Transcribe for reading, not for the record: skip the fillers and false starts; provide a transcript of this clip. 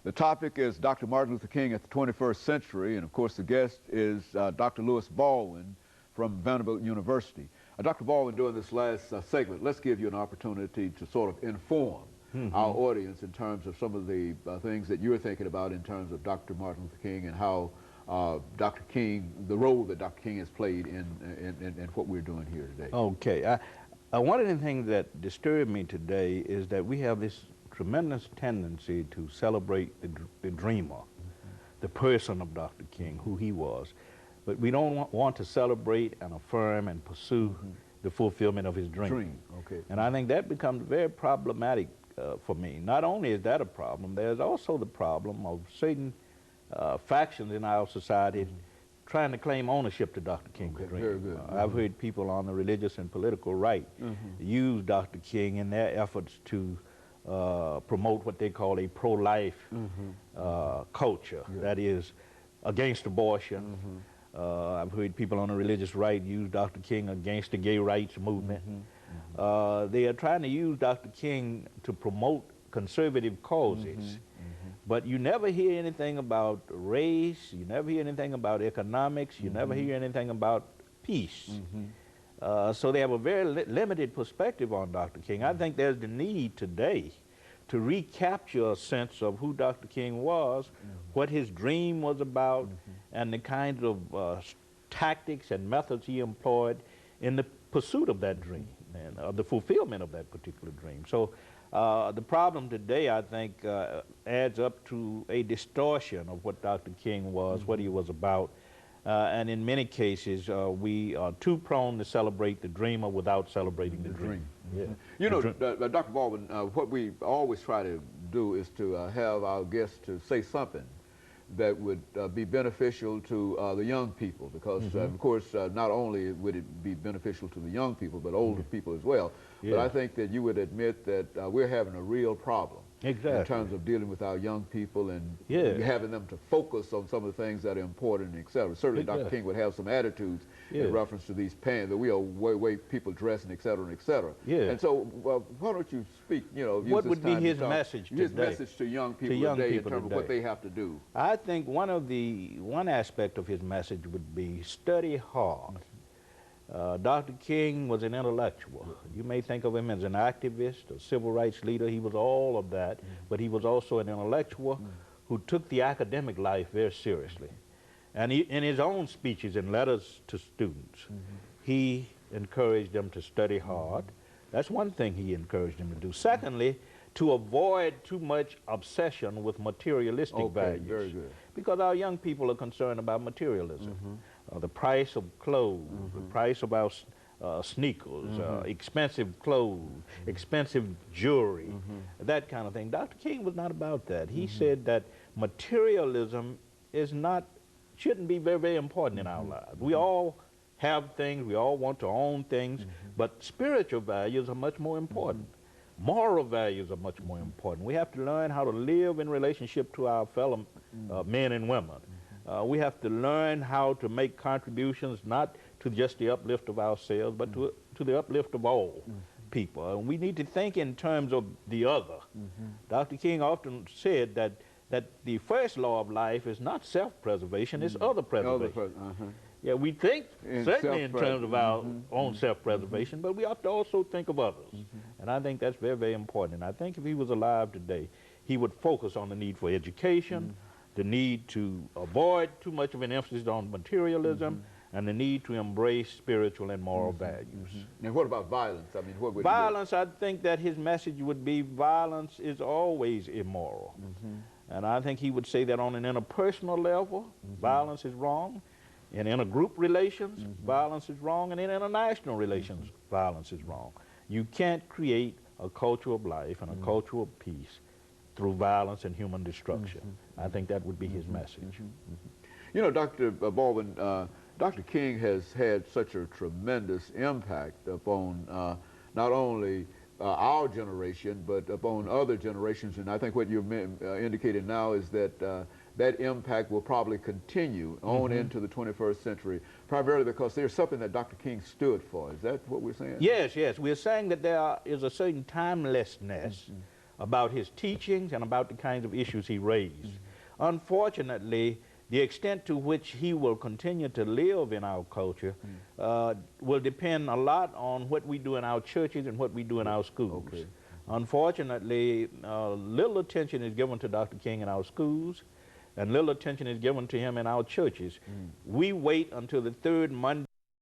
The topic is Dr. Martin Luther King at the 21st century, and of course the guest is Dr. Baldwin from Vanderbilt University. Dr. Baldwin, during this last segment, let's give you an opportunity to sort of inform our audience in terms of some of the things that you're thinking about in terms of Dr. Martin Luther King and how Dr. King, the role that Dr. King has played in what we're doing here today. Okay. One of the things that disturbed me today is that we have this tremendous tendency to celebrate the dreamer, the person of Dr. King, who he was. But we don't want to celebrate and affirm and pursue the fulfillment of his dream. Okay. And I think that becomes very problematic for me. Not only is that a problem, there's also the problem of certain factions in our society trying to claim ownership to Dr. King's dream. Very good. I've heard people on the religious and political right use Dr. King in their efforts to promote what they call a pro-life culture, that is against abortion. I've heard people on the religious right use Dr. King against the gay rights movement. They are trying to use Dr. King to promote conservative causes. But you never hear anything about race, you never hear anything about economics, you never hear anything about peace. So they have a very limited perspective on Dr. King. I think there's the need today to recapture a sense of who Dr. King was, what his dream was about, and the kinds of tactics and methods he employed in the pursuit of that dream and the fulfillment of that particular dream. So the problem today, I think, adds up to a distortion of what Dr. King was, what he was about. And in many cases, we are too prone to celebrate the dreamer without celebrating the dream. You know, Dr. Baldwin, what we always try to do is to have our guests to say something that would be beneficial to the young people, because of course not only would it be beneficial to the young people but older people as well. But I think that you would admit that we're having a real problem in terms of dealing with our young people and having them to focus on some of the things that are important, etc. Certainly Dr. King would have some attitudes in reference to these pants, the way people dress, and etc. and etc. And so why don't you speak, you know, what would be his message today? His message to young people today in terms of what they have to do. I think one aspect of his message would be study hard. Dr. King was an intellectual. You may think of him as an activist, a civil rights leader. He was all of that, but he was also an intellectual who took the academic life very seriously. And in his own speeches and letters to students, he encouraged them to study hard. That's one thing he encouraged them to do. Secondly, to avoid too much obsession with materialistic values. Very good. Because our young people are concerned about materialism. The price of clothes, the price of our sneakers, expensive clothes, expensive jewelry, that kind of thing. Dr. King was not about that. He said that materialism shouldn't be very, very important in our lives. We all have things, we all want to own things, but spiritual values are much more important. Moral values are much more important. We have to learn how to live in relationship to our fellow men and women. We have to learn how to make contributions not to just the uplift of ourselves, but to the uplift of all people. And we need to think in terms of the other. Dr. King often said that the first law of life is not self-preservation, it's other preservation. Yeah, we think certainly in terms of our own self-preservation, but we have to also think of others. And I think that's very, very important. And I think if he was alive today, he would focus on the need for education, the need to avoid too much of an emphasis on materialism, and the need to embrace spiritual and moral values. And what about violence? I mean, what would violence? I think that his message would be violence is always immoral. And I think he would say that on an interpersonal level, violence is wrong. In intergroup relations, violence is wrong. And in international relations, violence is wrong. You can't create a culture of life and a culture of peace through violence and human destruction. I think that would be his message. You know, Dr. Baldwin, Dr. King has had such a tremendous impact upon not only our generation, but upon other generations. And I think what you've indicated now is that that impact will probably continue on into the 21st century, primarily because there's something that Dr. King stood for. Is that what we're saying? Yes, yes. We're saying that there is a certain timelessness about his teachings and about the kinds of issues he raised. Unfortunately, the extent to which he will continue to live in our culture will depend a lot on what we do in our churches and what we do in our schools. Okay. Unfortunately, little attention is given to Dr. King in our schools, and little attention is given to him in our churches. We wait until the third Monday